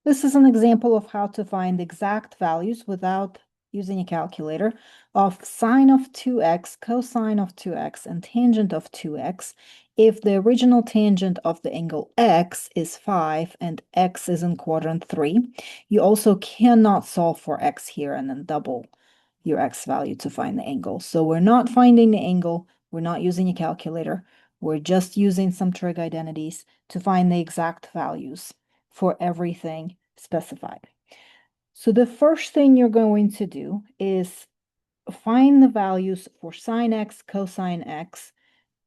This is an example of how to find exact values without using a calculator of sine of 2x, cosine of 2x, and tangent of 2x if the original tangent of the angle x is 5 and x is in quadrant 3. You also cannot solve for x here and then double your x value to find the angle. So we're not finding the angle, we're not using a calculator, we're just using some trig identities to find the exact values for everything specified. So the first thing you're going to do is find the values for sine x, cosine x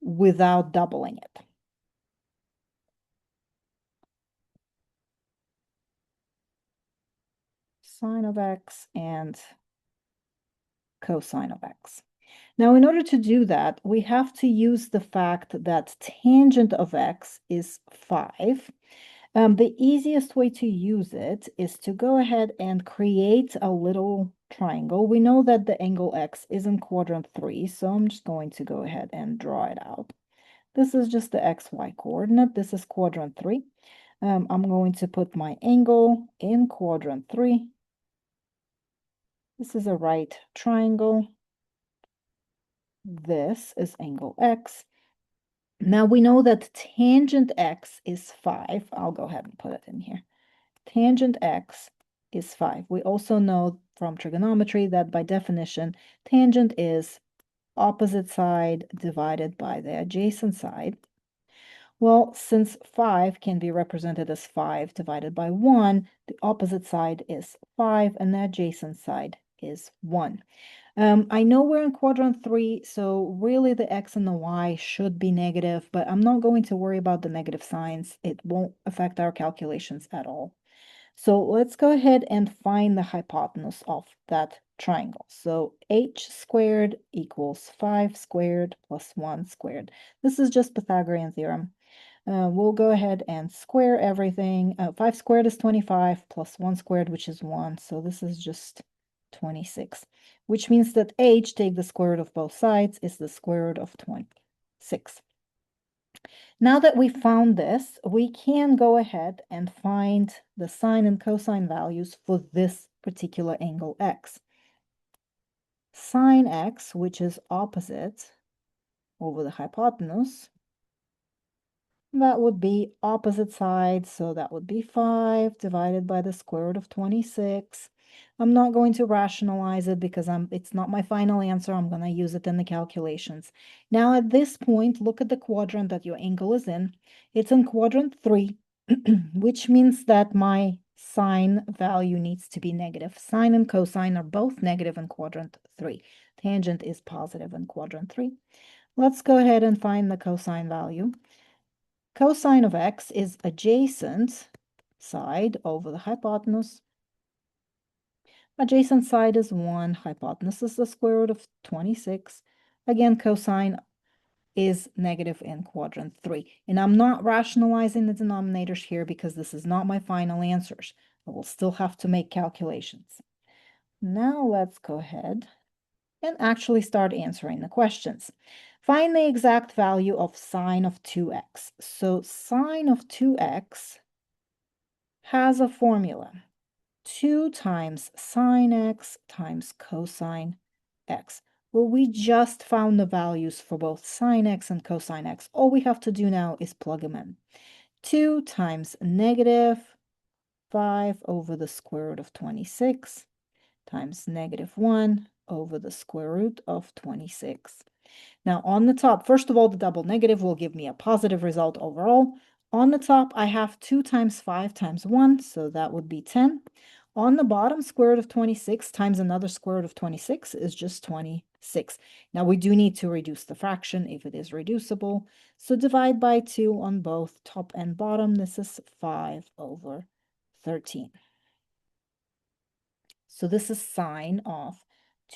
without doubling it. Sine of x and cosine of x. Now, in order to do that, we have to use the fact that tangent of x is 5. The easiest way to use it is to go ahead and create a little triangle. We know that the angle x is in quadrant 3, so I'm just going to go ahead and draw it out. This is just the xy coordinate. This is quadrant 3. I'm going to put my angle in quadrant 3. This is a right triangle. This is angle x. Now we know that tangent x is 5. I'll go ahead and put it in here. Tangent x is 5. We also know from trigonometry that by definition, tangent is opposite side divided by the adjacent side. Well, since 5 can be represented as 5 divided by 1, the opposite side is 5 and the adjacent side is 1. I know we're in quadrant 3, so really the x and the y should be negative, but I'm not going to worry about the negative signs. It won't affect our calculations at all. So let's go ahead and find the hypotenuse of that triangle. So h squared equals 5 squared plus 1 squared. This is just Pythagorean theorem. We'll go ahead and square everything. 5 squared is 25 plus 1 squared, which is 1. So this is just 26, which means that h, take the square root of both sides, is the square root of 26. Now that we found this, we can go ahead and find the sine and cosine values for this particular angle x. Sine x, which is opposite over the hypotenuse, that would be opposite side, so that would be 5 divided by the square root of 26. I'm not going to rationalize it because it's not my final answer. I'm going to use it in the calculations. Now, at this point, look at the quadrant that your angle is in. It's in quadrant 3, which means that my sine value needs to be negative. Sine and cosine are both negative in quadrant 3. Tangent is positive in quadrant 3. Let's go ahead and find the cosine value. Cosine of x is adjacent side over the hypotenuse. Adjacent side is 1, hypotenuse is the square root of 26. Again, cosine is negative in quadrant 3. And I'm not rationalizing the denominators here because this is not my final answers. I will still have to make calculations. Now let's go ahead and actually start answering the questions. Find the exact value of sine of 2x. So sine of 2x has a formula. 2 times sine x times cosine x. Well, we just found the values for both sine x and cosine x. All we have to do now is plug them in. 2 times negative 5 over the square root of 26 times negative 1 over the square root of 26. Now on the top, first of all, the double negative will give me a positive result overall. On the top, I have 2 times 5 times 1, so that would be 10. On the bottom, square root of 26 times another square root of 26 is just 26. Now we do need to reduce the fraction if it is reducible. So divide by 2 on both top and bottom. This is 5 over 13. So this is sine of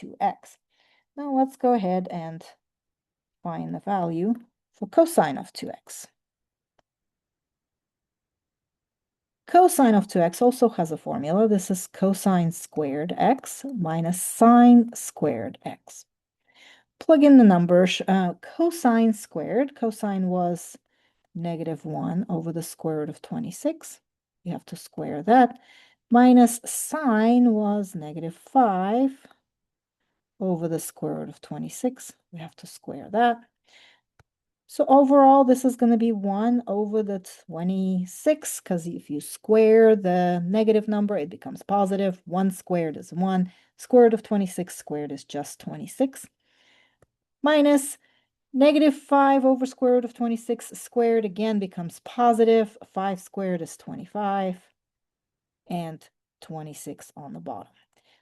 2x. Now let's go ahead and find the value for cosine of 2x. Cosine of 2x also has a formula. This is cosine squared x minus sine squared x. Plug in the numbers. Cosine squared, cosine was negative 1 over the square root of 26. You have to square that. Minus sine was -5 over the square root of 26. We have to square that. So overall, this is going to be 1 over the 26, because if you square the negative number, it becomes positive. 1 squared is 1. Square root of 26 squared is just 26. Minus -5 over square root of 26 squared again becomes positive. 5 squared is 25. And 26 on the bottom.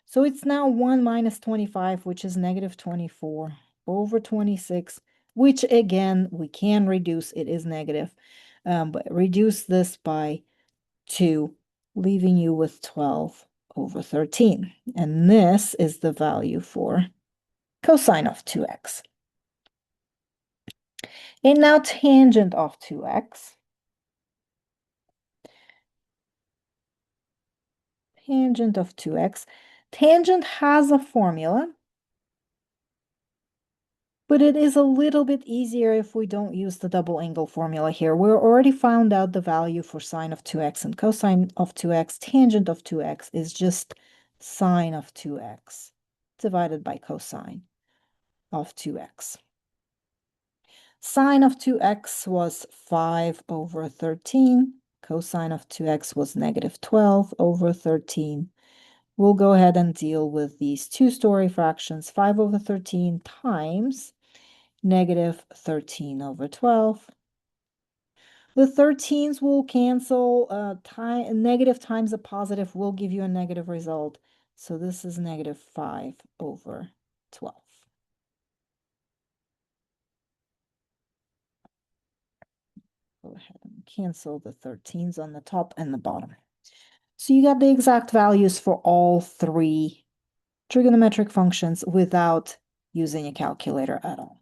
So it's now 1 minus 25, which is -24 over 26, which again, we can reduce. It is negative, but reduce this by 2, leaving you with 12 over 13. And this is the value for cosine of 2x. And now tangent of 2x. Tangent of 2x. Tangent has a formula, but it is a little bit easier if we don't use the double angle formula here. We're already found out the value for sine of 2x and cosine of 2x. Tangent of 2x is just sine of 2x divided by cosine of 2x. Sine of 2x was 5 over 13. Cosine of 2x was -12 over 13. We'll go ahead and deal with these two-story fractions. 5 over 13 times -13 over 12. The 13s will cancel. Negative times a positive will give you a negative result. So this is -5 over 12. Go ahead and cancel the 13s on the top and the bottom. So you got the exact values for all three trigonometric functions without using a calculator at all.